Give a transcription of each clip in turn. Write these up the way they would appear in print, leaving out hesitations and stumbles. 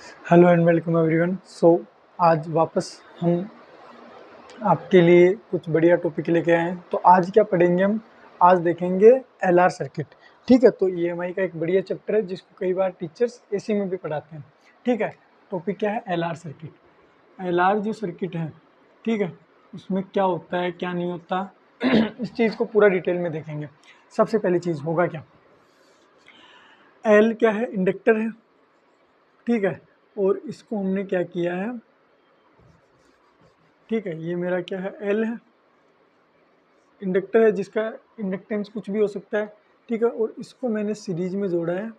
Hello and welcome everyone. आज वापस हम आपके लिए कुछ बढ़िया टॉपिक लेके आए हैं। तो आज क्या पढ़ेंगे हम? आज देखेंगे एलआर सर्किट। ठीक है, तो ईएमआई का एक बढ़िया चैप्टर है जिसको कई बार टीचर्स एसी में भी पढ़ाते हैं। ठीक है, टॉपिक क्या है? LR circuit. एलआर जो सर्किट है, ठीक है, उसमें क्या होता है क्या नहीं होता इस चीज़ को पूरा डिटेल में देखेंगे। सबसे पहली चीज़ होगा क्या? एल क्या है? इंडक्टर है। ठीक है, और इसको हमने क्या किया है? ठीक है, ये मेरा क्या है? एल है, इंडक्टर है जिसका इंडक्टेंस कुछ भी हो सकता है। ठीक है, और इसको मैंने सीरीज में जोड़ा है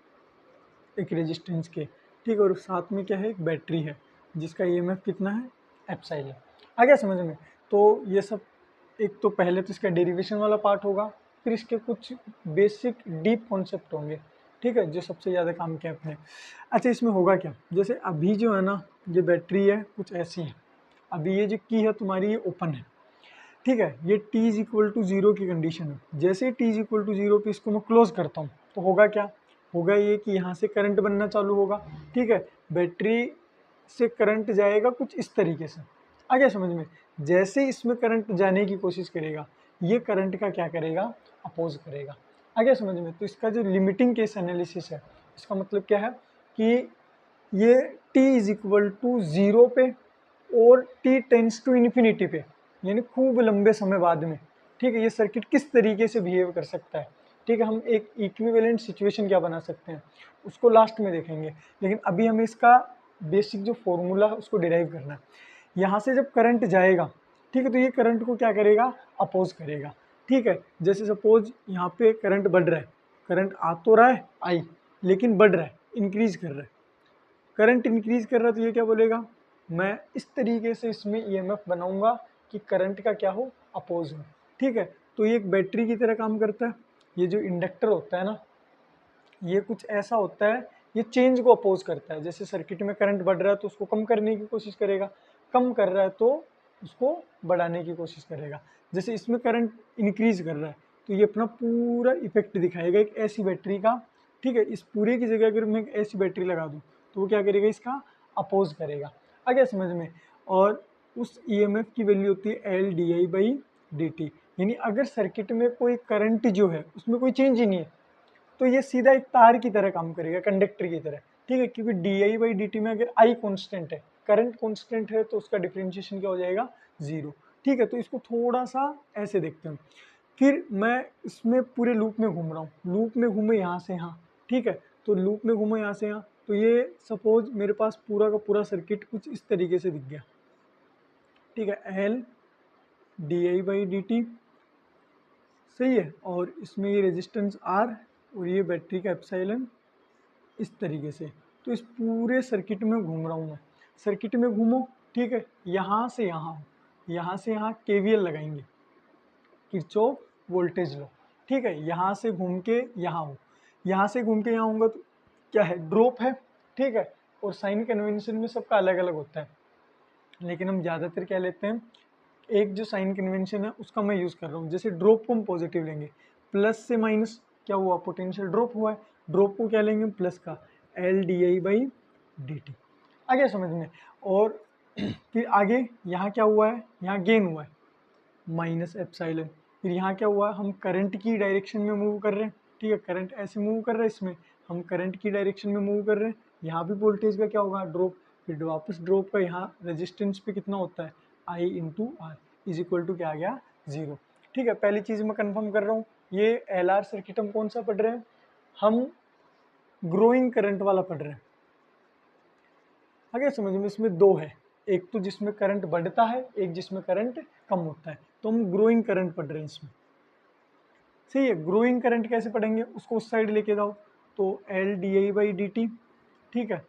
एक रेजिस्टेंस के। ठीक है, और साथ में क्या है? एक बैटरी है जिसका ईएमएफ कितना है? एप्सिलॉन। आ गया समझ में? तो ये सब एक तो पहले तो इसका डेरिवेशन वाला पार्ट होगा, फिर इसके कुछ बेसिक डीप कॉन्सेप्ट होंगे। ठीक है, जो सबसे ज़्यादा काम किया अपने। अच्छा, इसमें होगा क्या? जैसे अभी जो है ना, ये बैटरी है कुछ ऐसी है। अभी ये जो की है तुम्हारी, ये ओपन है। ठीक है, ये t is equal to zero की कंडीशन है। जैसे ही t is equal to zero पे इसको मैं क्लोज करता हूँ तो होगा क्या? होगा ये कि यहाँ से करंट बनना चालू होगा। ठीक है, बैटरी से करंट जाएगा कुछ इस तरीके से। आ गया समझ में? जैसे इसमें करंट जाने की कोशिश करेगा, ये करंट का क्या करेगा? अपोज करेगा। आ गया समझ में? तो इसका जो लिमिटिंग केस एनालिसिस है, इसका मतलब क्या है कि ये t is equal to zero पे और t टेंस टू इन्फिनिटी पे, यानी खूब लंबे समय बाद में, ठीक है, ये सर्किट किस तरीके से बिहेव कर सकता है। ठीक है, हम एक इक्विवेलेंट सिचुएशन क्या बना सकते हैं उसको लास्ट में देखेंगे, लेकिन अभी हमें इसका बेसिक जो फॉर्मूला है उसको डिराइव करना है। यहाँ से जब करंट जाएगा, ठीक है, तो ये करंट को क्या करेगा? अपोज करेगा। ठीक है, जैसे सपोज यहाँ पे करंट बढ़ रहा है, करंट आ तो रहा है आई, लेकिन बढ़ रहा है, इंक्रीज कर रहा है। करंट इंक्रीज कर रहा है तो ये क्या बोलेगा? मैं इस तरीके से इसमें ईएमएफ बनाऊंगा कि करंट का क्या हो? अपोज हो। ठीक है, तो ये एक बैटरी की तरह काम करता है। ये जो इंडक्टर होता है ना, ये कुछ ऐसा होता है, ये चेंज को अपोज करता है। जैसे सर्किट में करंट बढ़ रहा है तो उसको कम करने की कोशिश करेगा, कम कर रहा है तो उसको बढ़ाने की कोशिश करेगा। जैसे इसमें करंट इंक्रीज कर रहा है तो ये अपना पूरा इफेक्ट दिखाएगा एक ऐसी बैटरी का। ठीक है, इस पूरे की जगह अगर मैं एक ऐसी बैटरी लगा दूँ तो वो क्या करेगा? इसका अपोज करेगा। आ गया समझ में? और उस ईएमएफ की वैल्यू होती है L D I by D T. यानी अगर सर्किट में कोई करंट जो है उसमें कोई चेंज ही नहीं है तो ये सीधा एक तार की तरह काम करेगा, कंडक्टर की तरह। ठीक है, क्योंकि D I by D T में अगर आई कॉन्स्टेंट है, करंट कॉन्स्टेंट है, तो उसका डिफ्रेंशिएशन क्या हो जाएगा? जीरो। ठीक है, तो इसको थोड़ा सा ऐसे देखते हैं। फिर मैं इसमें पूरे लूप में घूम रहा हूँ, लूप में घूमे यहाँ से यहाँ। ठीक है, तो लूप में घूमे यहाँ से यहाँ, तो ये सपोज मेरे पास पूरा का पूरा सर्किट कुछ इस तरीके से दिख गया। ठीक है, L D I by D T, सही है, और इसमें ये रेजिस्टेंस आर और ये बैटरी का एप्सिलॉन इस तरीके से। तो इस पूरे सर्किट में घूम रहा हूँ मैं। सर्किट में घूमो, ठीक है, यहाँ से यहाँ हो, यहाँ से यहाँ केवीएल लगाएंगे, किरचॉफ वोल्टेज लो। ठीक है, यहाँ से घूम के यहाँ हो, यहाँ से घूम के यहाँ होगा तो क्या है? ड्रॉप है। ठीक है, और साइन कन्वेंशन में सबका अलग अलग होता है, लेकिन हम ज़्यादातर क्या लेते हैं? एक जो साइन कन्वेंशन है उसका मैं यूज़ कर रहा हूँ। जैसे ड्रॉप को हम पॉजिटिव लेंगे, प्लस से माइनस क्या हुआ? पोटेंशियल ड्रॉप हुआ है। ड्रॉप को क्या लेंगे? प्लस का, L D I by D T. आ गया समझ में? और फिर आगे यहाँ क्या हुआ है? यहाँ गेन हुआ है, माइनस एप्सिलॉन। फिर यहाँ क्या हुआ? हम करंट की डायरेक्शन में मूव कर रहे हैं। ठीक है, करंट ऐसे मूव कर रहा है, इसमें हम करंट की डायरेक्शन में मूव कर रहे हैं। यहाँ भी वोल्टेज का क्या होगा? ड्रॉप। फिर वापस ड्रॉप का यहाँ रेजिस्टेंस पे कितना होता है? I into R is equal to क्या आ गया? जीरो। ठीक है, पहली चीज़ मैं कंफर्म कर रहा हूँ, ये एल आर सर्किट हम कौन सा पढ़ रहे हैं? हम ग्रोइंग करंट वाला पढ़ रहे हैं। आगे समझ में? इसमें दो है, एक तो जिसमें करंट बढ़ता है, एक जिसमें करंट कम होता है, तो हम ग्रोइंग करंट पढ़ रहे हैं इसमें। सही है, ग्रोइंग करंट कैसे पढ़ेंगे? उसको उस साइड लेके जाओ, तो L D I by D T. ठीक है,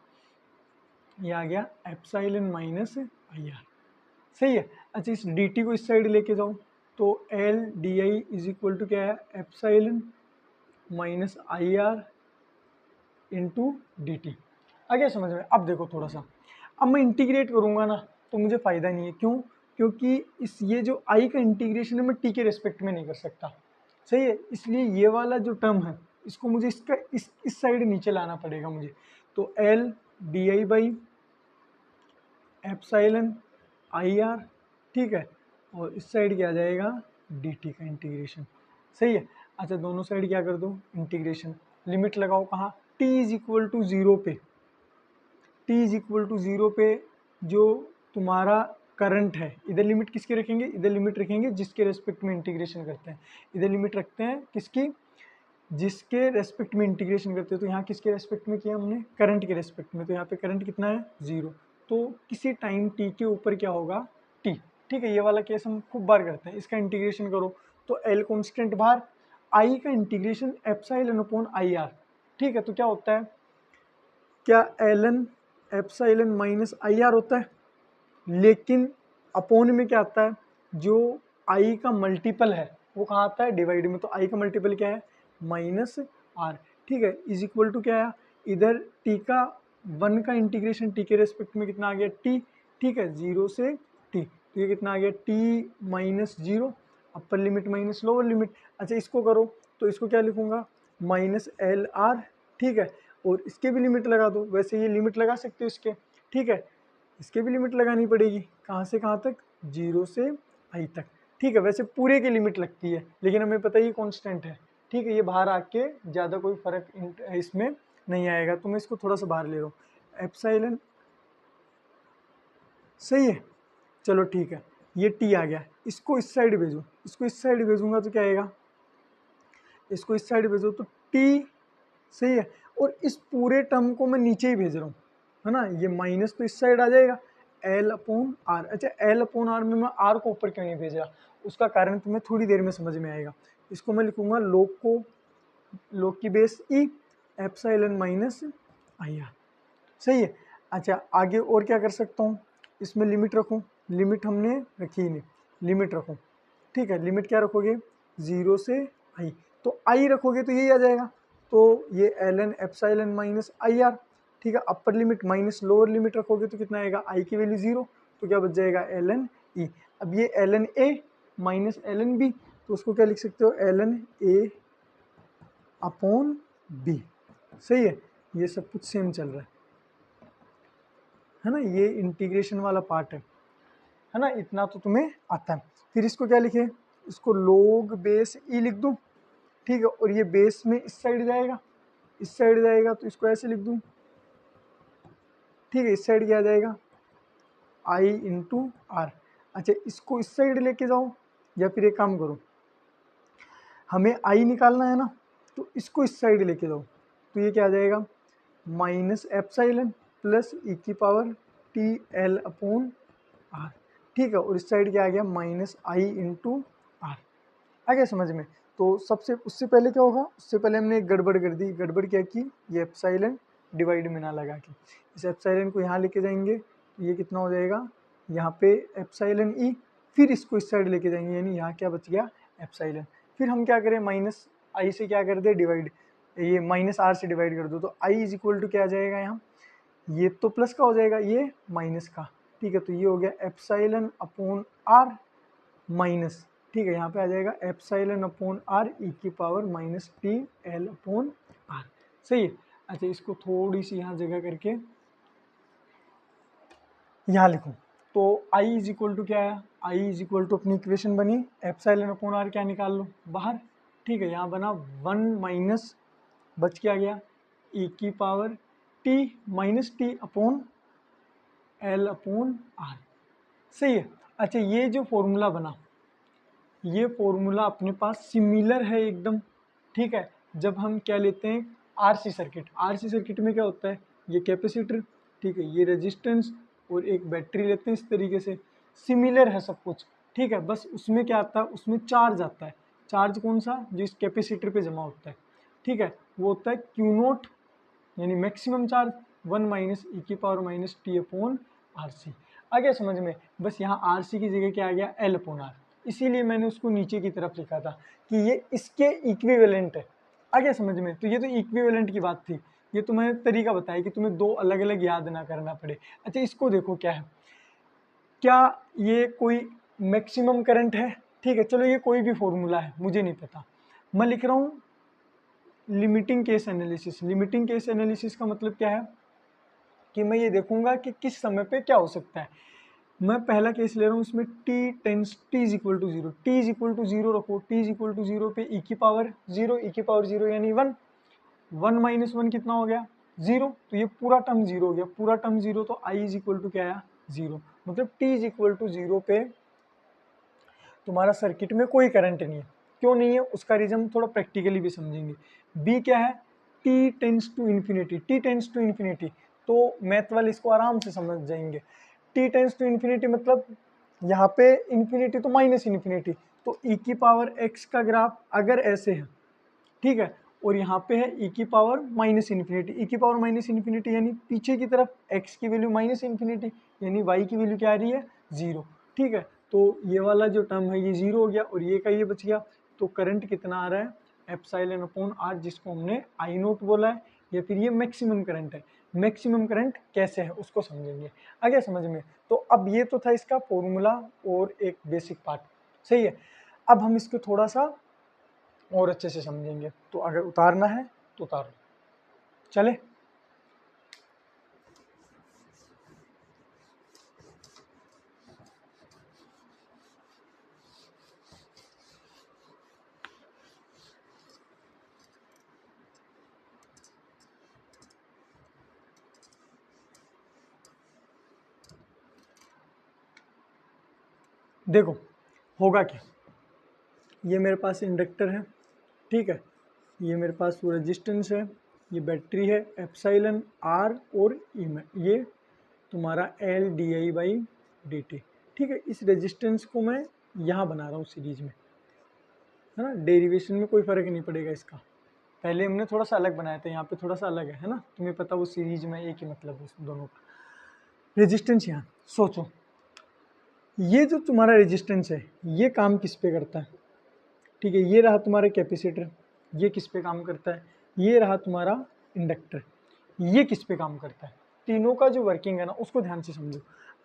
ये आ गया एप्सिलॉन माइनस आई आर। सही है। अच्छा, इस डी टी को इस साइड लेके जाओ, तो L D I is equal to क्या है? Epsilon minus I R into D T. आ गया समझ में? अब देखो थोड़ा सा, अब मैं इंटीग्रेट करूंगा ना तो मुझे फ़ायदा नहीं है। क्यों? क्योंकि इस ये जो आई का इंटीग्रेशन है मैं टी के रेस्पेक्ट में नहीं कर सकता। सही है, इसलिए ये वाला जो टर्म है इसको मुझे इसका इस साइड नीचे लाना पड़ेगा मुझे। तो L D I by epsilon I R, ठीक है, और इस साइड क्या आ जाएगा डी टी का इंटीग्रेशन। सही है। अच्छा दोनों साइड क्या कर दो इंटीग्रेशन, लिमिट लगाओ कहाँ, t is equal to zero पे, t is equal to zero पे जो तुम्हारा करंट है, इधर लिमिट किसके रखेंगे, इधर लिमिट रखेंगे जिसके रेस्पेक्ट में इंटीग्रेशन करते हैं, इधर लिमिट रखते हैं किसकी, जिसके रेस्पेक्ट में इंटीग्रेशन करते हैं। तो यहाँ किसके रेस्पेक्ट में किया हमने, करंट के रेस्पेक्ट में, तो यहाँ पे करंट कितना है जीरो, तो किसी टाइम t के ऊपर क्या होगा t, ठीक है। ये वाला केस हम खूब बार करते हैं। इसका इंटीग्रेशन करो तो l कॉन्स्टेंट बाहर, i का integration epsilon upon I R, ठीक है। तो क्या होता है, क्या L N epsilon minus I R होता है, लेकिन अपोन में क्या आता है, जो आई का मल्टीपल है वो कहाँ आता है, डिवाइड में। तो आई का मल्टीपल क्या है, माइनस आर, ठीक है, इज इक्वल टू क्या है, इधर टी का वन का इंटीग्रेशन टी के रेस्पेक्ट में कितना आ गया टी, ठीक है, जीरो से टी, तो ये कितना आ गया टी माइनस जीरो, अपर लिमिट माइनस लोअर लिमिट। अच्छा इसको करो तो इसको क्या लिखूंगा, माइनस एल आर, ठीक है, और इसके भी लिमिट लगा दो, वैसे ये लिमिट लगा सकते हो इसके, ठीक है, इसके भी लिमिट लगानी पड़ेगी, कहाँ से कहाँ तक, जीरो से आई तक, ठीक है। वैसे पूरे की लिमिट लगती है, लेकिन हमें पता है ये कांस्टेंट है, ठीक है, ये बाहर आके ज़्यादा कोई फर्क इसमें नहीं आएगा। तो मैं इसको थोड़ा सा बाहर ले रहा हूँ, एप्साइलन, सही है, चलो ठीक है, ये टी आ गया, इसको इस साइड भेजो, इसको इस साइड भेजूंगा तो क्या आएगा, इसको इस साइड भेजो तो टी, सही है, और इस पूरे टर्म को मैं नीचे ही भेज रहा हूँ, है ना, ये माइनस तो इस साइड आ जाएगा, एल अपॉन आर। अच्छा एल अपॉन आर में मैं आर को ऊपर क्यों नहीं भेज रहा, उसका कारण तुम्हें थोड़ी देर में समझ में आएगा। इसको मैं लिखूंगा लोग को, लोग की base E epsilon minus I are, सही है। अच्छा आगे और क्या कर सकता हूँ, इसमें लिमिट रखूँ, लिमिट हमने रखी ही नहीं, लिमिट रखूँ, ठीक है, लिमिट क्या रखोगे, जीरो से आई, तो आई रखोगे तो यही आ जाएगा, तो ये L N epsilon minus I R, ठीक है, upper limit minus lower limit रखोगे तो कितना आएगा, आई की वैल्यू जीरो, तो क्या बच जाएगा एल एन ई। अब ये L N A minus L N B, तो उसको क्या लिख सकते हो, L N A upon B, सही है, ये सब कुछ सेम चल रहा है ना, ये इंटीग्रेशन वाला पार्ट है ना, इतना तो तुम्हें आता है। फिर इसको क्या लिखे, इसको लोग बेस ई लिख दूं, ठीक है, और ये बेस में इस साइड जाएगा, इस साइड जाएगा तो इसको ऐसे लिख दूं, ठीक है, इस साइड क्या आ जाएगा आई इंटू आर। अच्छा इसको इस साइड लेके जाओ, या फिर एक काम करो, हमें आई निकालना है ना, तो इसको इस साइड लेके जाओ, तो ये क्या आ जाएगा माइनस एप्साइलन प्लस ई की power T L upon R, ठीक है, और इस साइड क्या आ गया माइनस आई इंटू आर, आ गया समझ में। तो सबसे उससे पहले क्या होगा, उससे पहले हमने एक गड़बड़ कर दी, गड़बड़ क्या की, ये एप्साइलन डिवाइड में ना लगा के, इस एप्साइलन को यहाँ लेके जाएंगे तो ये कितना हो जाएगा, यहाँ पे एप्साइलन ई, फिर इसको इस साइड लेके जाएंगे, यानी यहाँ क्या बच गया एप्साइलन, फिर हम क्या करें माइनस आई से क्या कर दे डिवाइड, ये माइनस आर से डिवाइड कर दो, तो आई इज इक्वल टू क्या आ जाएगा यहाँ, ये तो प्लस का हो जाएगा, ये माइनस का, ठीक है, तो ये हो गया एप्साइलन अपॉन आर माइनस, ठीक है, यहाँ पे आ जाएगा एप्साइलन अपॉन आर ई की power minus T L upon R, सही है। अच्छा इसको थोड़ी सी यहाँ जगह करके यहाँ लिखूँ, तो I इज इक्वल टू क्या है, I इज इक्वल टू अपनी इक्वेशन बनी एप्साइलन अपॉन आर क्या निकाल लो बाहर, ठीक है, यहाँ बना वन माइनस बच क्या गया ई की power T minus T upon L upon R, सही है। अच्छा ये जो फॉर्मूला बना, ये फॉर्मूला अपने पास सिमिलर है एकदम, ठीक है, जब हम क्या लेते हैं आरसी सर्किट, आरसी सर्किट में क्या होता है, ये कैपेसिटर, ठीक है, ये रेजिस्टेंस और एक बैटरी लेते हैं, इस तरीके से सिमिलर है सब कुछ, ठीक है, बस उसमें क्या आता है, उसमें चार्ज आता है, चार्ज कौन सा, जो इस कैपेसिटर पे जमा होता है, ठीक है, वो होता है क्यू नोट, यानी maximum charge one minus E की power minus T upon R C, आ गया समझ में। बस यहाँ आर सी की जगह क्या आ गया एल अपॉन आर, इसीलिए मैंने उसको नीचे की तरफ लिखा था कि ये इसके इक्विवेलेंट है, आ गया समझ में। तो ये तो इक्विवेलेंट की बात थी, ये तुम्हें तरीका बताया कि तुम्हें दो अलग अलग याद ना करना पड़े। अच्छा इसको देखो क्या है, क्या ये कोई मैक्सिमम करंट है, ठीक है, चलो ये कोई भी फॉर्मूला है मुझे नहीं पता, मैं लिख रहा हूँ limiting case analysis. Limiting case analysis का मतलब क्या है, कि मैं ये देखूंगा कि किस समय पे क्या हो सकता है। मैं पहला केस ले रहा हूँ, इसमें t is equal to zero, T is equal to zero रखो, T is equal to zero पे ई की पावर जीरो यानी 1, 1 माइनस 1 कितना हो गया 0, तो ये पूरा टर्म जीरो हो गया, पूरा टर्म जीरो, तो आई इज इक्वल टू क्या आया 0, मतलब T is equal to zero पे तुम्हारा सर्किट में कोई करंट नहीं है। क्यों नहीं है उसका रीजन थोड़ा प्रैक्टिकली भी समझेंगे। बी क्या है, T tends to infinity, T tends to infinity, तो मैथ वाले इसको आराम से समझ जाएंगे। टी टेंस टू इन्फिनिटी मतलब यहाँ पे इन्फिनिटी तो माइनस इन्फिनिटी, तो ई की पावर एक्स का ग्राफ अगर ऐसे है, ठीक है, और यहाँ पे है ई की पावर माइनस इन्फिनिटी, ई की पावर माइनस इन्फिनिटी यानी पीछे की तरफ एक्स की वैल्यू माइनस इन्फिनिटी, यानी वाई की वैल्यू क्या आ रही है 0, ठीक है। तो ये वाला जो टर्म है ये 0 हो गया और ये का ये बच गया। तो करंट कितना आ रहा है, एप्सिलॉन अपॉन आर, जिसको हमने आई नोट बोला है, या फिर ये मैक्सिमम करंट है। मैक्सिमम करंट कैसे है उसको समझेंगे, आ गया समझ में। तो अब ये तो था इसका फॉर्मूला और एक बेसिक पार्ट, सही है। अब हम इसको थोड़ा सा और अच्छे से समझेंगे, तो अगर उतारना है तो उतार लो, चले। देखो होगा क्या, ये मेरे पास इंडक्टर है, ठीक है, ये मेरे पास वो रेजिस्टेंस है, ये बैटरी है, एप्सिलॉन आर और ई में ये तुम्हारा L D I by D T, ठीक है। इस रेजिस्टेंस को मैं यहाँ बना रहा हूँ सीरीज में, है ना, डेरिवेशन में कोई फ़र्क नहीं पड़ेगा इसका। पहले हमने थोड़ा सा अलग बनाया था, यहाँ पे थोड़ा सा अलग है ना, तुम्हें पता वो सीरीज में एक ही मतलब है दोनों का। रेजिस्टेंस यहाँ सोचो, ये जो तुम्हारा रेजिस्टेंस है ये काम किस पे करता है, ठीक है, ये रहा तुम्हारा कैपेसिटर, ये किस पे काम करता है, ये रहा तुम्हारा इंडक्टर, ये किस पे काम करता है। तीनों का जो वर्किंग है ना उसको ध्यान से समझो।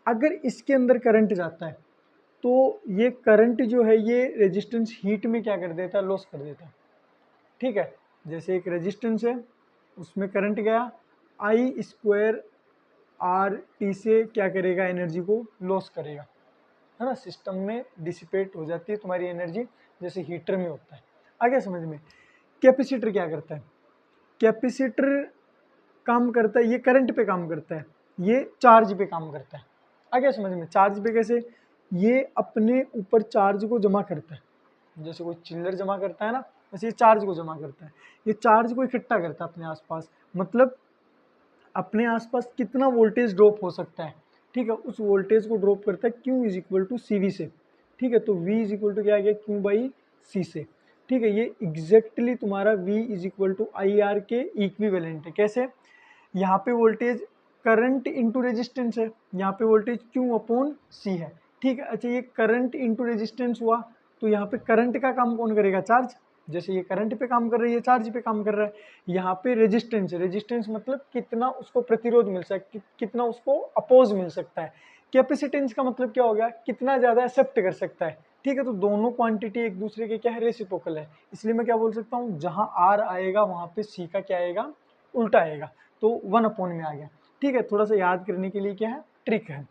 अगर इसके अंदर करंट जाता है तो ये करंट जो है ये रेजिस्टेंस हीट में क्या कर देता है, लॉस कर देता है, ठीक है। जैसे एक रेजिस्टेंस है उसमें करंट गया, आई स्क्वायर आर टी से क्या करेगा, एनर्जी को लॉस करेगा, है ना, सिस्टम में डिसिपेट हो जाती है तुम्हारी एनर्जी, जैसे हीटर में होता है। आगे समझ में। कैपेसिटर क्या करता है, कैपेसिटर काम करता है, ये करंट पे काम करता है, ये चार्ज पे काम करता है। आगे समझ में, चार्ज पे कैसे, ये अपने ऊपर चार्ज को जमा करता है, जैसे कोई चिल्लर जमा करता है ना, वैसे ये चार्ज को जमा करता है, ये चार्ज को इकट्ठा करता है अपने आसपास, मतलब अपने आसपास कितना वोल्टेज ड्रॉप हो सकता है, ठीक है, उस वोल्टेज को ड्रॉप करता है Q is equal to C V से, ठीक है। तो V इज इक्वल टू क्या आ गया, Q बाई सी से, ठीक है। ये एग्जैक्टली तुम्हारा V is equal to I R के इक्विवेलेंट है। कैसे, यहाँ पे वोल्टेज करंट इंटू रेजिस्टेंस है, यहाँ पे वोल्टेज Q अपॉन सी है, ठीक है। अच्छा ये करंट इंटू रेजिस्टेंस हुआ, तो यहाँ पे करंट का काम कौन करेगा, चार्ज, जैसे ये करंट पे काम कर रही है, चार्ज पे काम कर रहा है। यहाँ पे रेजिस्टेंस है, रेजिस्टेंस मतलब कितना उसको प्रतिरोध मिल सकता है, कितना उसको अपोज मिल सकता है। कैपेसिटेंस का मतलब क्या हो गया, कितना ज़्यादा एक्सेप्ट कर सकता है, ठीक है। तो दोनों क्वांटिटी एक दूसरे के क्या है, रेसिप्रोकल है, इसलिए मैं क्या बोल सकता हूँ, जहाँ आर आएगा वहाँ पे सी का क्या आएगा, उल्टा आएगा, तो 1 अपॉन में आ गया, ठीक है। थोड़ा सा याद करने के लिए क्या है, ट्रिक है।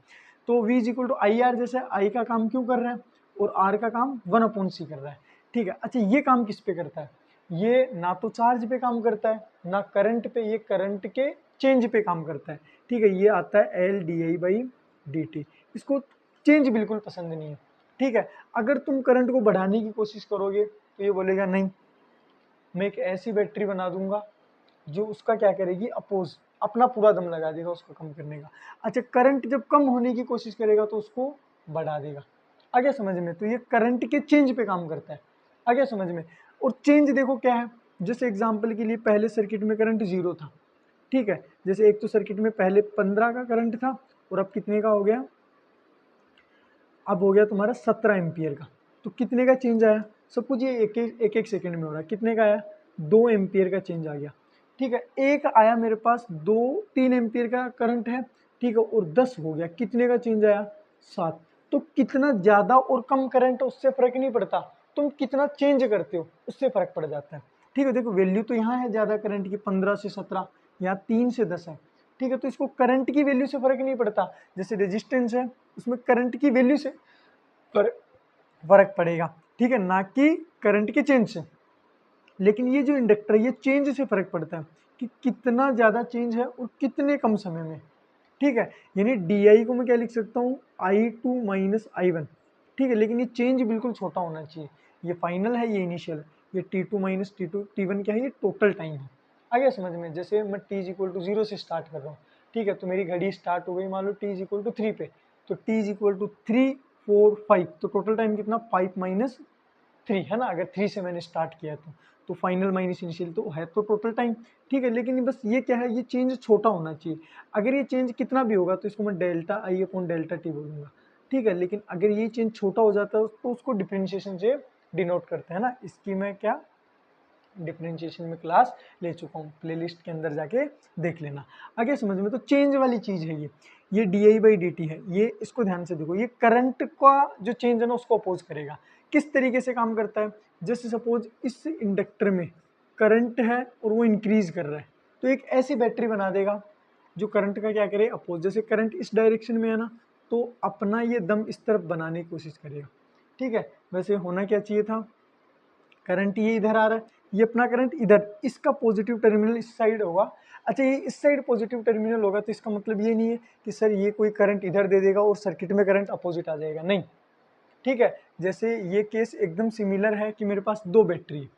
तो V is equal to I R, जैसे आई का काम क्यों कर रहा है और आर का काम 1 अपॉन सी कर रहा है, ठीक है। अच्छा ये काम किस पे करता है, ये ना तो चार्ज पे काम करता है ना करंट पे, ये करंट के चेंज पे काम करता है, ठीक है। ये आता है L D I by D T, इसको चेंज बिल्कुल पसंद नहीं है, ठीक है। अगर तुम करंट को बढ़ाने की कोशिश करोगे तो ये बोलेगा नहीं, मैं एक ऐसी बैटरी बना दूंगा जो उसका क्या करेगी, अपोज, अपना पूरा दम लगा देगा उसको कम करने का। अच्छा करंट जब कम होने की कोशिश करेगा तो उसको बढ़ा देगा, आगे समझ में। तो ये करंट के चेंज पे काम करता है, आगे समझ में। और चेंज देखो क्या है, जैसे एग्जांपल के लिए पहले सर्किट में करंट 0 था, ठीक है। जैसे एक तो सर्किट में पहले 15 का करंट था और अब कितने का हो गया, अब हो गया तुम्हारा 17 एम्पियर का। तो कितने का चेंज आया, सब कुछ ये एक सेकंड में हो रहा है, कितने का आया, 2 एम्पियर का चेंज आ गया, ठीक है। एक आया मेरे पास 3 एम्पियर का करंट है, ठीक है, और 10 हो गया, कितने का चेंज आया, 7। तो कितना ज़्यादा और कम करंट उससे फर्क नहीं पड़ता, तुम कितना चेंज करते हो उससे फर्क पड़ जाता है, ठीक है। देखो वैल्यू तो यहाँ है ज़्यादा करंट की 15 से 17, यहाँ 3 से 10 है, ठीक है। तो इसको करंट की वैल्यू से फर्क नहीं पड़ता, जैसे रेजिस्टेंस है उसमें करंट की वैल्यू से फर्क पड़ेगा, ठीक है, ना कि करंट के चेंज से। लेकिन ये जो इंडक्टर है ये चेंज से फर्क पड़ता है कि कितना ज़्यादा चेंज है और कितने कम समय में, ठीक है। यानी डी आई को मैं क्या लिख सकता हूँ, I2 माइनस I1, ठीक है। लेकिन ये चेंज बिल्कुल छोटा होना चाहिए, ये फाइनल है ये इनिशियल, ये T2 माइनस T1 क्या है, ये टोटल टाइम है। आ गया समझ में। जैसे मैं t इज इक्वल टू 0 से स्टार्ट कर रहा हूँ, ठीक है, तो मेरी घड़ी स्टार्ट हो गई मान लो t इज इक्वल टू 3 पे, तो t इज इक्वल टू 3 4 5, तो टोटल टाइम कितना 5 माइनस 3 है ना, अगर 3 से मैंने स्टार्ट किया तो फाइनल माइनस इनिशियल तो है तो टोटल टाइम, ठीक है। लेकिन बस ये क्या है, ये चेंज छोटा होना चाहिए। अगर ये चेंज कितना भी होगा तो इसको मैं डेल्टा आई अपॉन डेल्टा टी बोलूंगा, ठीक है। लेकिन अगर ये चेंज छोटा हो जाता है तो उसको डिफरेंशिएशन से डिनोट करते हैं ना। इसकी मैं क्या डिफरेंशिएशन में क्लास ले चुका हूँ, प्लेलिस्ट के अंदर जाके देख लेना। आगे समझ में। तो चेंज वाली चीज है ये D I by D T है, ये इसको ध्यान से देखो, ये करंट का जो चेंज है ना उसको अपोज करेगा। किस तरीके से काम करता है, जैसे सपोज इस इंडक्टर में करंट है और वो इंक्रीज कर रहा है, तो एक ऐसी बैटरी बना देगा जो करंट का क्या करे, अपोज। जैसे करंट इस डायरेक्शन में है ना, तो अपना ये दम इस तरफ बनाने की कोशिश करेगा, ठीक है। वैसे होना क्या चाहिए था, करंट ये इधर आ रहा है, ये अपना करंट इधर, इसका पॉजिटिव टर्मिनल इस साइड होगा। अच्छा, ये इस साइड पॉजिटिव टर्मिनल होगा तो इसका मतलब ये नहीं है कि सर ये कोई करंट इधर दे देगा और सर्किट में करंट अपोजिट आ जाएगा, नहीं, ठीक है। जैसे ये केस एकदम सिमिलर है कि मेरे पास दो बैटरी है,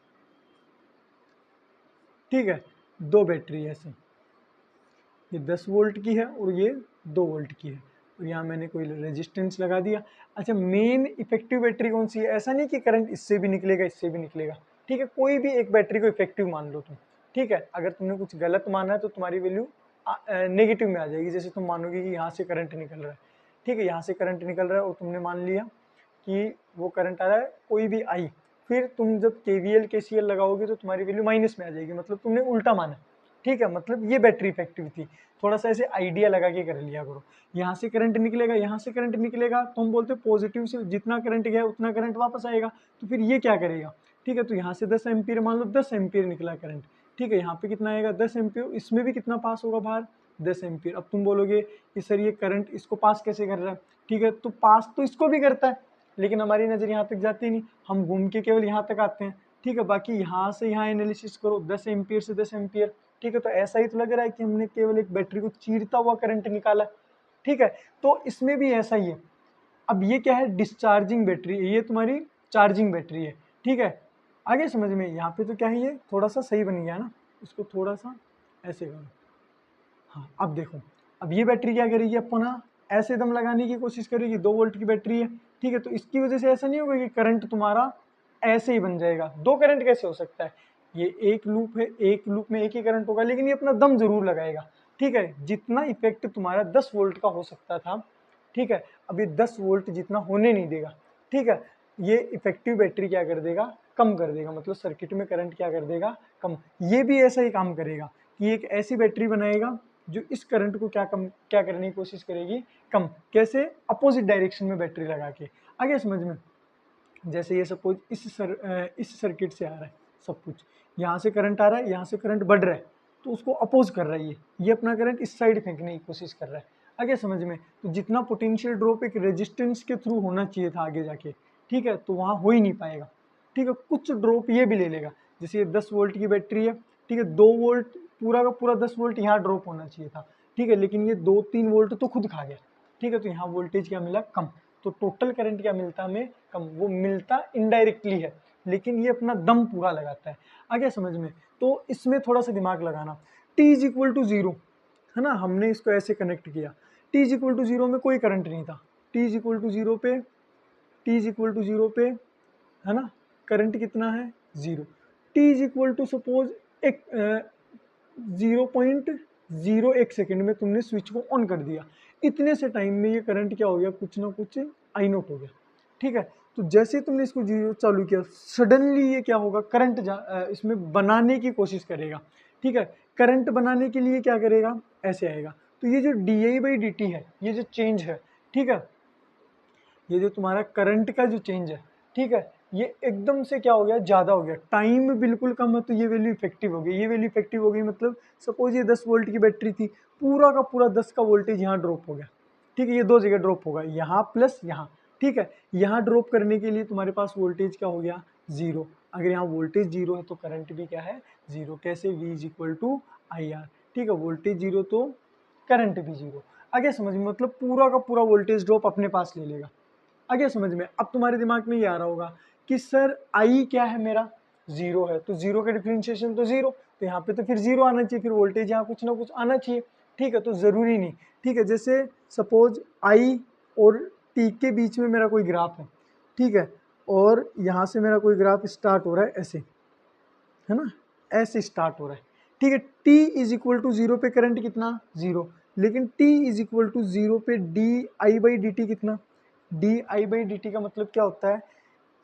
ठीक है, दो बैटरी है ऐसे, ये 10 वोल्ट की है और ये 2 वोल्ट की है, और यहाँ मैंने कोई रेजिस्टेंस लगा दिया। अच्छा, मेन इफेक्टिव बैटरी कौन सी है, ऐसा नहीं कि करंट इससे भी निकलेगा इससे भी निकलेगा, ठीक है। कोई भी एक बैटरी को इफेक्टिव मान लो तुम, ठीक है। अगर तुमने कुछ गलत माना है तो तुम्हारी वैल्यू नेगेटिव में आ जाएगी। जैसे तुम मानोगे कि यहाँ से करंट निकल रहा है, ठीक है, यहाँ से करंट निकल रहा है और तुमने मान लिया कि वो करंट आ रहा है कोई भी आई, फिर तुम जब KVL KCL लगाओगे तो तुम्हारी वैल्यू माइनस में आ जाएगी, मतलब तुमने उल्टा माना, ठीक है। मतलब ये बैटरी इफेक्टिव थी। थोड़ा सा ऐसे आइडिया लगा के कर लिया करो। यहाँ से करंट निकलेगा यहाँ से करंट निकलेगा, तो हम बोलते पॉजिटिव से जितना करंट गया उतना करंट वापस आएगा, तो फिर ये क्या करेगा, ठीक है। तो यहाँ से 10 एम्पियर मान लो 10 एम्पियर निकला करंट, ठीक है, यहाँ पे कितना आएगा 10 एम्पियर, इसमें भी कितना पास होगा बाहर 10 एम्पियर। अब तुम बोलोगे कि सर ये करंट इसको पास कैसे कर रहा है, ठीक है, तो पास तो इसको भी करता है लेकिन हमारी नज़र यहाँ तक जाती नहीं, हम घूम के केवल यहाँ तक आते हैं, ठीक है। बाकी यहाँ से यहाँ एनालिसिस करो 10 एम्पियर से 10 एम्पियर, ठीक है, तो ऐसा ही तो लग रहा है कि हमने केवल एक बैटरी को चीरता हुआ करंट निकाला, ठीक है। तो इसमें भी ऐसा ही है। अब ये क्या है, डिस्चार्जिंग बैटरी है, ये तुम्हारी चार्जिंग बैटरी है, ठीक है। आगे समझ में। यहाँ पे तो क्या है, ये थोड़ा सा सही बन गया ना, इसको थोड़ा सा ऐसे करो, हाँ। अब देखो, अब ये बैटरी क्या करेगी, अपना ऐसे दम लगाने की कोशिश करेगी, 2 वोल्ट की बैटरी है, ठीक है। तो इसकी वजह से ऐसा नहीं होगा कि करंट तुम्हारा ऐसे ही बन जाएगा, दो करंट कैसे हो सकता है, ये एक लूप है, एक लूप में एक ही करंट होगा, लेकिन ये अपना दम जरूर लगाएगा, ठीक है। जितना इफेक्ट तुम्हारा 10 वोल्ट का हो सकता था, ठीक है, अब ये 10 वोल्ट जितना होने नहीं देगा, ठीक है। ये इफेक्टिव बैटरी क्या कर देगा, कम कर देगा, मतलब सर्किट में करंट क्या कर देगा, कम। ये भी ऐसा ही काम करेगा कि एक ऐसी बैटरी बनाएगा जो इस करंट को क्या करने की कोशिश करेगी, कम। कैसे, अपोजिट डायरेक्शन में बैटरी लगा के। आगे समझ में। जैसे ये सपोज इस सर्किट से आ रहा है सब कुछ, यहाँ से करंट आ रहा है, यहाँ से करंट बढ़ रहा है, तो उसको अपोज कर रहा है, ये अपना करंट इस साइड फेंकने की कोशिश कर रहा है। आगे समझ में। तो जितना पोटेंशियल ड्रॉप एक रेजिस्टेंस के थ्रू होना चाहिए था आगे जाके, ठीक है, तो वहाँ हो ही नहीं पाएगा, ठीक है। कुछ ड्रॉप ये भी ले लेगा, जैसे ये 10 वोल्ट की बैटरी है, ठीक है, 2 वोल्ट पूरा का पूरा 10 वोल्ट यहाँ ड्रॉप होना चाहिए था, ठीक है, लेकिन ये 2-3 वोल्ट तो खुद खा गया, ठीक है। तो यहाँ वोल्टेज क्या मिला, कम। तो टोटल करंट क्या मिलता हमें, कम। वो मिलता इनडायरेक्टली है, लेकिन ये अपना दम पूरा लगाता है। आ गया समझ में। तो इसमें थोड़ा सा दिमाग लगाना। t इज इक्वल टू 0 है ना, हमने इसको ऐसे कनेक्ट किया, t इज इक्वल टू 0 में कोई करंट नहीं था, t इज इक्वल टू 0 पे, t इज इक्वल टू 0 पे, है ना, करंट कितना है 0। t is equal to suppose एक 0.01 सेकेंड में तुमने स्विच को ऑन कर दिया, इतने से टाइम में ये करंट क्या हो गया, कुछ ना कुछ आई नोट हो गया, ठीक है। तो जैसे तुमने इसको 0 चालू किया, सडनली ये क्या होगा, करंट इसमें बनाने की कोशिश करेगा, ठीक है। करंट बनाने के लिए क्या करेगा, ऐसे आएगा। तो ये जो D I by D T है, ये जो चेंज है, ठीक है, ये जो तुम्हारा करंट का जो चेंज है, ठीक है, ये एकदम से क्या हो गया, ज़्यादा हो गया, टाइम बिल्कुल कम है तो ये वैल्यू इफेक्टिव हो गई, ये वैल्यू इफेक्टिव हो गई मतलब सपोज ये 10 वोल्ट की बैटरी थी, पूरा का पूरा 10 का वोल्टेज यहाँ ड्रॉप हो गया, ठीक है, ये दो जगह ड्रॉप होगा, यहाँ प्लस यहाँ, ठीक है, यहाँ ड्रॉप करने के लिए तुम्हारे पास वोल्टेज क्या हो गया, जीरो, अगर यहाँ वोल्टेज जीरो है तो करंट भी क्या है, जीरो, कैसे, V is equal to I R, ठीक है, वोल्टेज जीरो तो करंट भी जीरो, आगे समझ में, मतलब पूरा का पूरा वोल्टेज ड्रॉप अपने पास ले लेगा, आगे समझ में। अब तुम्हारे दिमाग में ये आ रहा होगा कि सर आई क्या है मेरा, जीरो है, तो जीरो का डिफरेंशिएशन तो जीरो, तो यहाँ पे तो फिर जीरो आना चाहिए, फिर वोल्टेज यहाँ कुछ ना कुछ आना चाहिए, ठीक है, तो ज़रूरी नहीं, ठीक है, जैसे सपोज आई और टी के बीच में मेरा कोई ग्राफ है, ठीक है, और यहाँ से मेरा कोई ग्राफ स्टार्ट हो रहा है ऐसे, है ना, ऐसे स्टार्ट हो रहा है, ठीक है, t is equal to zero पे करंट कितना, जीरो, लेकिन t is equal to zero पे D I by D T कितना, D I by D T का मतलब क्या होता है,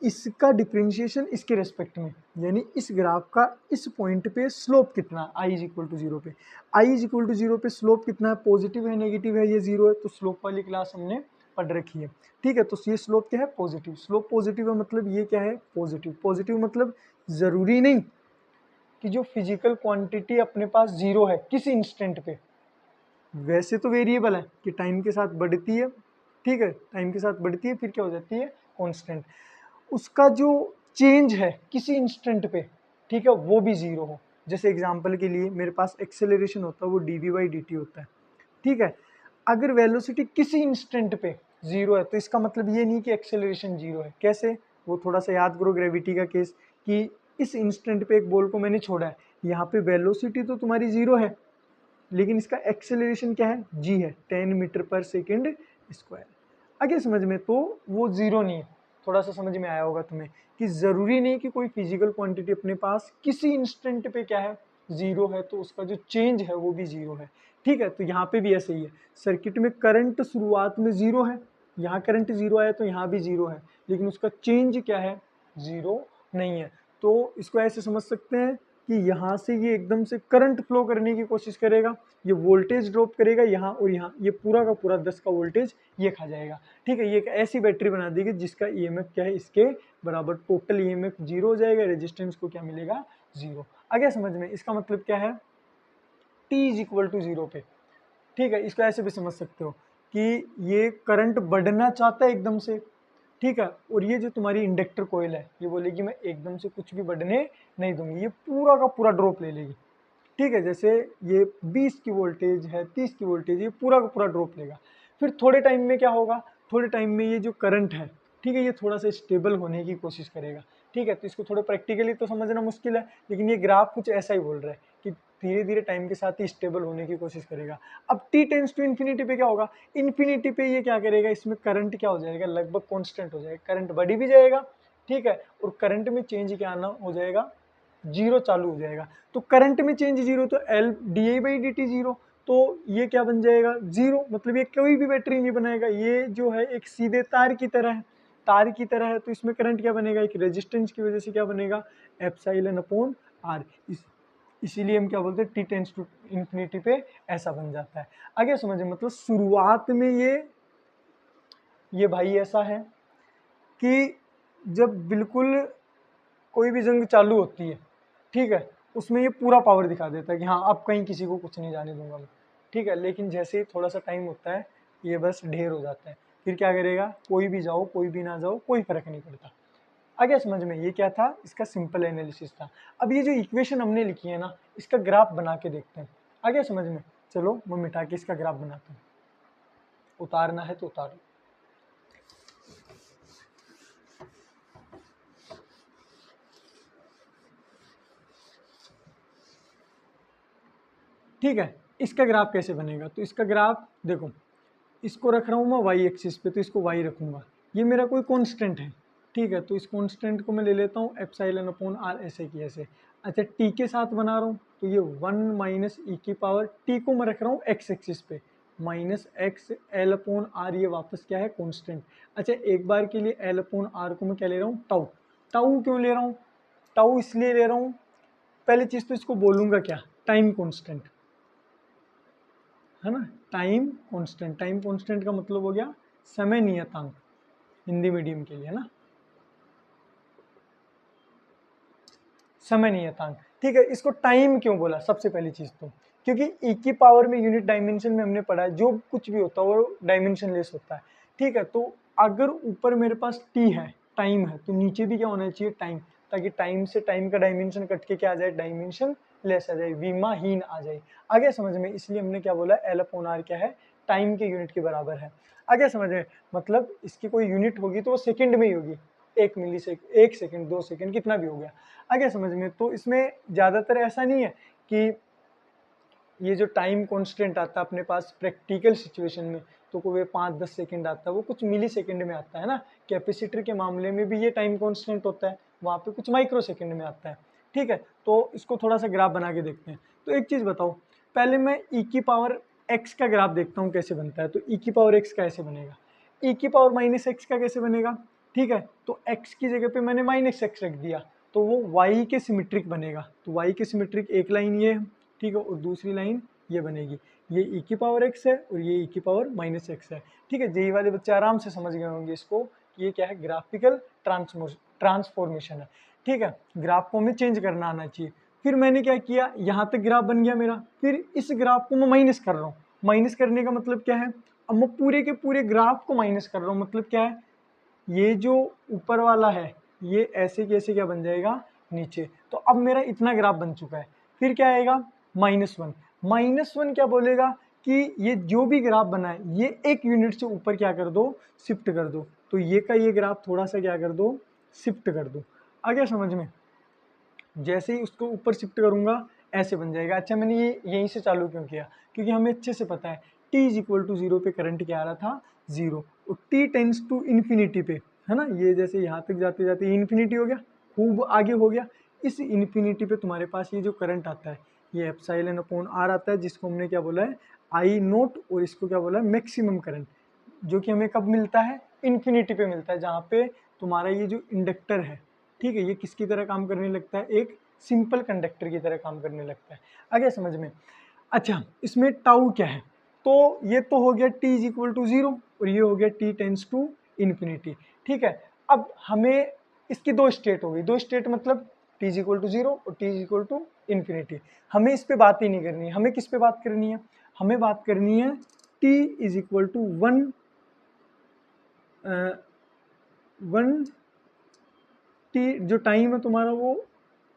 इसका डिफरेंशिएशन इसके रेस्पेक्ट में, यानी इस ग्राफ का इस पॉइंट पे स्लोप कितना, i is equal to zero पे, i is equal to zero पे स्लोप कितना है, पॉजिटिव है, नेगेटिव है, ये जीरो है, तो स्लोप वाली क्लास हमने पढ़ रखी है, ठीक है, तो ये स्लोप क्या है, पॉजिटिव, स्लोप पॉजिटिव है मतलब ये क्या है, पॉजिटिव, पॉजिटिव मतलब ज़रूरी नहीं कि जो फिजिकल क्वांटिटी अपने पास जीरो है किसी इंस्टेंट पे, वैसे तो वेरिएबल है कि टाइम के साथ बढ़ती है, ठीक है, टाइम के साथ बढ़ती है फिर क्या हो जाती है, कांस्टेंट, उसका जो चेंज है किसी इंस्टेंट पे, ठीक है, वो भी जीरो हो, जैसे एग्जांपल के लिए मेरे पास एक्सेलरेशन होता है वो D V by D T होता है, ठीक है, अगर वेलोसिटी किसी इंस्टेंट पे जीरो है तो इसका मतलब ये नहीं कि एक्सेलरेशन जीरो है, कैसे, वो थोड़ा सा याद करो ग्रेविटी का केस, कि इस इंस्टेंट पे एक बॉल को मैंने छोड़ा है, यहाँ पे वेलोसिटी तो तुम्हारी जीरो है, लेकिन इसका एक्सेलरेशन क्या है, जी है, 10 मीटर पर सेकेंड स्क्वायर, आगे समझ में, तो वो जीरो नहीं है, थोड़ा सा समझ में आया होगा तुम्हें कि जरूरी नहीं कि कोई फिजिकल क्वांटिटी अपने पास किसी इंस्टेंट पे क्या है, जीरो है, तो उसका जो चेंज है वो भी जीरो है, ठीक है, तो यहाँ पे भी ऐसे ही है, सर्किट में करंट शुरुआत में जीरो है, यहाँ करंट जीरो आया तो यहाँ भी जीरो है, लेकिन उसका चेंज क्या है, जीरो नहीं है, तो इसको ऐसे समझ सकते हैं कि यहाँ से ये एकदम से करंट फ्लो करने की कोशिश करेगा, ये वोल्टेज ड्रॉप करेगा यहाँ और यहाँ, ये पूरा का पूरा 10 का वोल्टेज ये खा जाएगा, ठीक है, ये एक ऐसी बैटरी बना देगी जिसका ईएमएफ क्या है, इसके बराबर, टोटल ईएमएफ जीरो हो जाएगा, रेजिस्टेंस को क्या मिलेगा, जीरो, आगे समझ में, इसका मतलब क्या है, T is equal to zero पे, ठीक है, इसको ऐसे भी समझ सकते हो कि ये करंट बढ़ना चाहता है एकदम से, ठीक है, और ये जो तुम्हारी इंडक्टर कोयल है ये बोलेगी मैं एकदम से कुछ भी बढ़ने नहीं दूंगी, ये पूरा का पूरा ड्रॉप ले लेगी, ठीक है, जैसे ये 20 की वोल्टेज है, 30 की वोल्टेज, ये पूरा का पूरा ड्रॉप लेगा, फिर थोड़े टाइम में क्या होगा, थोड़े टाइम में ये जो करंट है, ठीक है, ये थोड़ा सा स्टेबल होने की कोशिश करेगा, ठीक है, तो इसको थोड़ा प्रैक्टिकली तो समझना मुश्किल है, लेकिन ये ग्राफ कुछ ऐसा ही बोल रहा है कि धीरे धीरे टाइम के साथ ही स्टेबल होने की कोशिश करेगा, अब t टेंस टू इन्फिनिटी पे क्या होगा, इन्फिनिटी पे ये क्या करेगा, इसमें करंट क्या हो जाएगा, लगभग कांस्टेंट हो जाएगा, करंट बढ़ी भी जाएगा, ठीक है, और करंट में चेंज क्या आना हो जाएगा, जीरो चालू हो जाएगा, तो करंट में चेंज जीरो, तो L D I by D T zero, तो ये क्या बन जाएगा, जीरो, मतलब ये कोई भी बैटरी नहीं बनाएगा, ये जो है एक सीधे तार की तरह है, तार की तरह है, तो इसमें करंट क्या बनेगा, एक रेजिस्टेंस की वजह से क्या बनेगा, एप्सिलॉन अपॉन आर, इसीलिए हम क्या बोलते हैं, टी टेंस टू इन्फिनिटी पे ऐसा बन जाता है, आगे समझे, मतलब शुरुआत में ये भाई ऐसा है कि जब बिल्कुल कोई भी जंग चालू होती है, ठीक है, उसमें ये पूरा पावर दिखा देता है कि हाँ अब कहीं किसी को कुछ नहीं जाने दूंगा मैं, ठीक है, लेकिन जैसे ही थोड़ा सा टाइम होता है ये बस ढेर हो जाता है, फिर क्या करेगा, कोई भी जाओ कोई भी ना जाओ कोई फर्क नहीं पड़ता, आगे समझ में, ये क्या था, इसका सिंपल एनालिसिस था, अब ये जो इक्वेशन हमने लिखी है ना इसका ग्राफ बना के देखते हैं, आगे समझ में, चलो मैं मिटा के इसका ग्राफ बनाता हूँ, उतारना है तो उतार लो, ठीक है, इसका ग्राफ कैसे बनेगा, तो इसका ग्राफ देखो, इसको रख रहा हूँ मैं वाई एक्सिस पे, तो इसको वाई रखूंगा, ये मेरा कोई कांस्टेंट है, ठीक है, तो इस कांस्टेंट को मैं ले लेता हूँ एप्सिलॉन अपॉन आर, ऐसे की ऐसे, अच्छा टी के साथ बना रहा हूँ तो ये 1 माइनस ई की पावर, टी को मैं रख रहा हूँ एक्स एक्सिस पे, minus X L upon R, ये वापस क्या है, कांस्टेंट, अच्छा एक बार के लिए एल अपॉन आर को मैं क्या ले रहा हूँ, टाउ, टाउ क्यों ले रहा हूँ, टाउ इसलिए ले रहा हूँ, पहली चीज़ तो इसको बोलूँगा क्या, टाइम कॉन्स्टेंट, है ना, टाइम कांस्टेंट, टाइम कांस्टेंट का मतलब हो गया समय नियतांक, हिंदी मीडियम के लिए, है ना, समय नियतांक, ठीक है। इसको टाइम क्यों बोला, सबसे पहली चीज तो क्योंकि ई की पावर में यूनिट डायमेंशन में हमने पढ़ा है जो कुछ भी होता है वो डायमेंशन लेस होता है, ठीक है। तो अगर ऊपर मेरे पास टी है, टाइम है, तो नीचे भी क्या होना चाहिए, टाइम, ताकि टाइम से टाइम का डायमेंशन कट के क्या आ जाए, डायमेंशन लेस आ जाए, विमाहीन आ जाए। आगे समझ में, इसलिए हमने क्या बोला, एल अपॉन आर क्या है, टाइम के यूनिट के बराबर है। आगे समझ में, मतलब इसकी कोई यूनिट होगी तो वो सेकंड में ही होगी, 1 मिली सेकंड, 1 सेकंड, 2 सेकंड, कितना भी हो गया। आगे समझ में, तो इसमें ज़्यादातर ऐसा नहीं है कि ये जो टाइम कांस्टेंट आता है अपने पास प्रैक्टिकल सिचुएशन में, तो कोई 5-10 सेकंड आता है, वो कुछ मिली सेकंड में आता है ना। कैपेसिटर के मामले में भी ये टाइम कांस्टेंट होता है, वहाँ पे कुछ माइक्रो सेकंड में आता है, ठीक है। तो इसको थोड़ा सा ग्राफ बना के देखते हैं। तो एक चीज़ बताओ, पहले मैं ई की पावर एक्स का ग्राफ देखता हूँ कैसे बनता है। तो ई की पावर एक्स कैसे बनेगा, ई की पावर माइनस एक्स का कैसे बनेगा, ठीक है। तो एक्स की जगह पे मैंने माइनस एक्स रख दिया, तो वो वाई के सिमेट्रिक बनेगा। तो वाई के सिमेट्रिक एक लाइन ये है, ठीक है, और दूसरी लाइन ये बनेगी, ये ई की पावर एक्स है और ये ई की पावर माइनस एक्स है, ठीक है। जेई वाले बच्चे आराम से समझ गए होंगे इसको कि ये क्या है, ग्राफिकल ट्रांसफॉर्मेशन है, ठीक है। ग्राफ को हमें चेंज करना आना चाहिए। फिर मैंने क्या किया, यहाँ तक ग्राफ बन गया मेरा, फिर इस ग्राफ को मैं माइनस कर रहा हूँ। माइनस करने का मतलब क्या है, अब मैं पूरे के पूरे ग्राफ को माइनस कर रहा हूँ, मतलब क्या है, ये जो ऊपर वाला है ये ऐसे कैसे क्या बन जाएगा नीचे। तो अब मेरा इतना ग्राफ बन चुका है। फिर क्या आएगा, -1। -1 क्या बोलेगा कि ये जो भी ग्राफ बना है ये एक यूनिट से ऊपर क्या कर दो, शिफ्ट कर दो। तो ये का ये ग्राफ थोड़ा सा क्या कर दो, शिफ्ट कर दो। आ गया समझ में, जैसे ही उसको ऊपर शिफ्ट करूंगा ऐसे बन जाएगा। अच्छा, मैंने ये यहीं से चालू क्यों किया, क्योंकि हमें अच्छे से पता है t इज इक्वल टू 0 पे करंट क्या आ रहा था, 0, और t टेंस टू इन्फिनिटी पे, है ना, ये जैसे यहाँ तक जाते जाते इन्फिनिटी हो गया, खूब आगे हो गया। इस इन्फिनिटी पे तुम्हारे पास ये जो करंट आता है ये एप्सिलॉन अपॉन आर आता है, जिसको हमने क्या बोला है, आई नोट, और इसको क्या बोला है, मैक्सिमम करंट, जो कि हमें कब मिलता है, इन्फिनिटी पे मिलता है, जहाँ पे तुम्हारा ये जो इंडक्टर है, ठीक है, ये किसकी तरह काम करने लगता है, एक सिंपल कंडक्टर की तरह काम करने लगता है। आगे समझ में। अच्छा, इसमें टाउ क्या है, तो ये तो हो गया t इज इक्वल टू 0 और ये हो गया t टेंस टू इन्फिनिटी, ठीक है। अब हमें इसकी दो स्टेट हो गई, दो स्टेट मतलब t इज इक्वल टू 0 और t is equal to infinity. हमें इस पे बात ही नहीं करनी है, हमें किस पे बात करनी है, हमें बात करनी है t is equal to 1 T, जो टाइम है तुम्हारा वो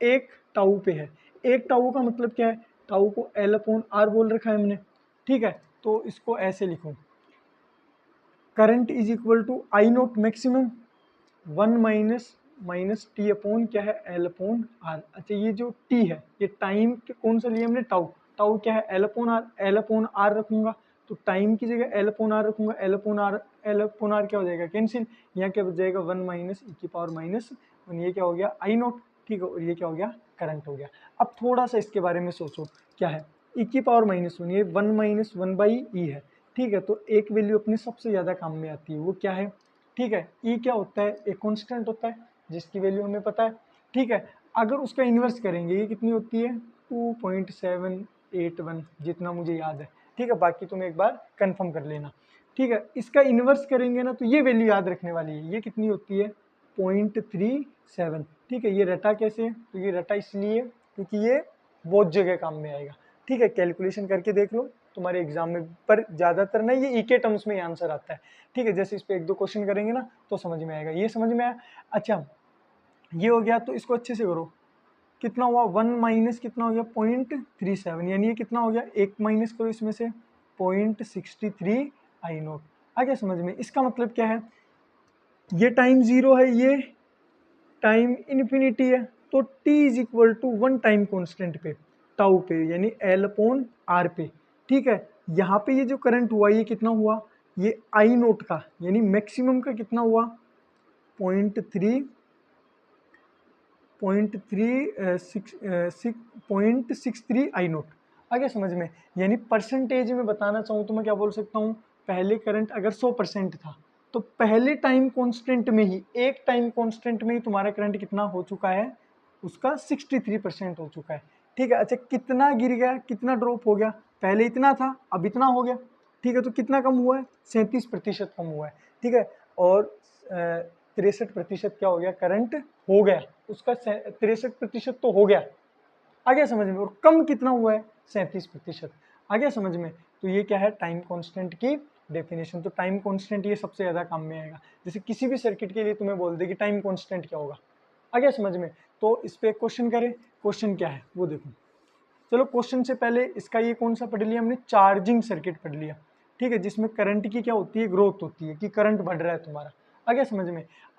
एक टाउ पे है। एक टाउ का मतलब क्या है, टाउ को एल अपॉन आर बोल रखा है हमने, ठीक है। तो इसको ऐसे लिखूं, current is equal to I naught maximum 1 minus T upon क्या है, एल अपॉन आर। अच्छा, ये जो टी है ये टाइम के कौन सा लिया हमने, टाउ, टाउ क्या है, L upon R, L upon R रखूंगा तो टाइम की जगह एल अपॉन आर रखूंगा, L upon R, L upon R क्या हो जाएगा, कैंसिल, यहाँ क्या बच जाएगा 1 माइनस ई की पावर माइनस, और ये क्या हो गया, आई नोट, ठीक है, और ये क्या हो गया, करंट हो गया। अब थोड़ा सा इसके बारे में सोचो, क्या है, ई की पावर -1, ये 1 - 1/e है, ठीक है। तो एक वैल्यू अपने सबसे ज़्यादा काम में आती है, वो क्या है, ठीक है, ई क्या होता है, एक कांस्टेंट होता है जिसकी वैल्यू हमें पता है, ठीक है। अगर उसका इन्वर्स करेंगे ये कितनी होती है, 2.781, जितना मुझे याद है, ठीक है, बाकी तुम एक बार कंफर्म कर लेना, ठीक है। इसका इन्वर्स करेंगे ना तो ये वैल्यू याद रखने वाली है, ये कितनी होती है, 0.37, ठीक है। ये रटा कैसे, तो ये रटा इसलिए क्योंकि ये बहुत जगह काम में आएगा, ठीक है। कैलकुलेशन करके देख लो तुम्हारे एग्जाम में, पर ज़्यादातर ना ये के टर्म्स में आंसर आता है, ठीक है। जैसे इस पर 1-2 क्वेश्चन करेंगे ना तो समझ में आएगा, ये समझ में आया। अच्छा, ये हो गया, तो इसको अच्छे से करो, कितना हुआ, 1 माइनस कितना हो गया, 0.37, यानी ये कितना हो गया, एक माइनस करो इसमें से 0.63 आई नोट। आ गया समझ में, इसका मतलब क्या है, ये टाइम 0 है, ये टाइम इन्फिनिटी है, तो t is equal to 1 time constant पे, टाउ पे, यानी एल अपॉन आर पे, ठीक है। यहाँ पे ये जो करंट हुआ ये कितना हुआ, ये आई नोट का यानी मैक्सिमम का कितना हुआ, 0.63 आई नोट। आगे समझ में, यानी परसेंटेज में बताना चाहूँ तो मैं क्या बोल सकता हूँ, पहले करंट अगर 100% था तो पहले टाइम कांस्टेंट में ही, एक टाइम कांस्टेंट में ही तुम्हारा करंट कितना हो चुका है, उसका 63% हो चुका है, ठीक है। अच्छा, कितना गिर गया, कितना ड्रॉप हो गया, पहले इतना था अब इतना हो गया, ठीक है। तो कितना कम हुआ है, 37% कम हुआ है, ठीक है। और 63% क्या हो गया, करंट हो गया, उसका 63% तो हो गया, आ गया समझ में। और कम कितना हुआ है, 37%, आ गया समझ में। तो ये क्या है, टाइम कांस्टेंट की डेफिनेशन। तो टाइम कांस्टेंट ये सबसे ज्यादा काम में आएगा। जैसे किसी भी सर्किट के लिए तुम्हें बोल दे कि टाइम कांस्टेंट क्या होगा, आ गया समझ में। तो इस पे क्वेश्चन करें, क्वेश्चन क्या है वो देखो। चलो क्वेश्चन से पहले इसका ये कौन सा पढ़ लिया हमने, चार्जिंग सर्किट पढ़ लिया, ठीक है, जिसमें करंट की क्या होती है, ग्रोथ होती है, कि करंट बढ़ रहा है तुम्हारा, आ गया समझ में।